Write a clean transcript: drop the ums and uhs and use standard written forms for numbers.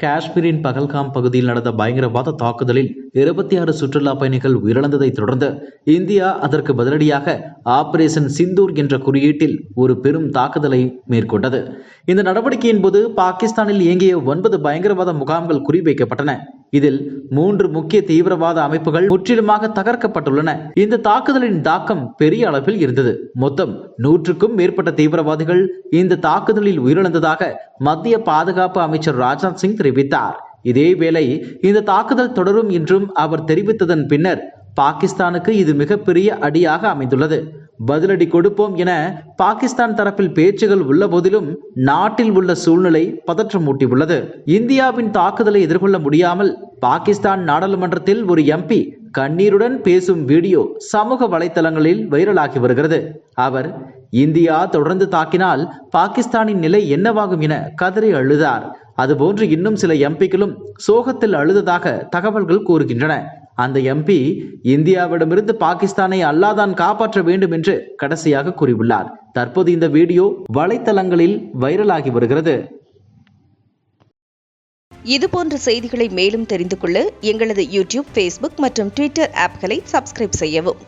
காஷ்மீரின் பகல்காம் பகுதியில் நடந்த பயங்கரவாத தாக்குதலில் 26 சுற்றுலா பயணிகள் உயிரிழந்ததை தொடர்ந்து இந்தியா அதற்கு பதிலடியாக ஆபரேஷன் சிந்தூர் என்ற குறியீட்டில் ஒரு பெரும் தாக்குதலை மேற்கொண்டது. இந்த நடவடிக்கையின் போது பாகிஸ்தானில் இயங்கிய 9 பயங்கரவாத முகாம்கள் குறிவைக்கப்பட்டன. இதில் 3 முக்கிய தீவிரவாத அமைப்புகள் முற்றிலுமாக தகர்க்கப்பட்டுள்ளன. இந்த தாக்குதலின் தாக்கம் பெரிய அளவில் இருந்தது. மொத்தம் 100க்கும் மேற்பட்ட தீவிரவாதிகள் இந்த தாக்குதலில் உயிரிழந்ததாக மத்திய பாதுகாப்பு அமைச்சர் ராஜ்நாத் சிங் தெரிவித்தார். இதேவேளை இந்த தாக்குதல் தொடரும் என்றும் அவர் தெரிவித்ததன் பின்னர் பாகிஸ்தானுக்கு இது மிகப்பெரிய அடியாக அமைந்துள்ளது. பதிலடி கொடுப்போம் என பாகிஸ்தான் தரப்பில் பேச்சுகள் உள்ள போதிலும் நாட்டில் உள்ள சூழ்நிலை பதற்றமூட்டியுள்ளது. இந்தியாவின் தாக்குதலை எதிர்கொள்ள முடியாமல் பாகிஸ்தான் நாடாளுமன்றத்தில் ஒரு எம்பி கண்ணீருடன் பேசும் வீடியோ சமூக வலைதளங்களில் வைரலாகி வருகிறது. அவர் இந்தியா தொடர்ந்து தாக்கினால் பாகிஸ்தானின் நிலை என்னவாகும் என கதறி அழுதார். அதுபோன்று இன்னும் சில எம்பிக்களும் சோகத்தில் அழுததாக தகவல்கள் கூறுகின்றன. அந்த எம்பி இந்தியாவிடமிருந்து பாகிஸ்தானை அல்லாதான் காப்பாற்ற வேண்டும் என்று கடைசியாக கூறியுள்ளார். தற்போது இந்த வீடியோ வலைத்தளங்களில் வைரலாகி வருகிறது. இதுபோன்ற செய்திகளை மேலும் தெரிந்து கொள்ள எங்களது யூடியூப், ஃபேஸ்புக் மற்றும் ட்விட்டர் ஆப்களை சப்ஸ்கிரைப் செய்யவும்.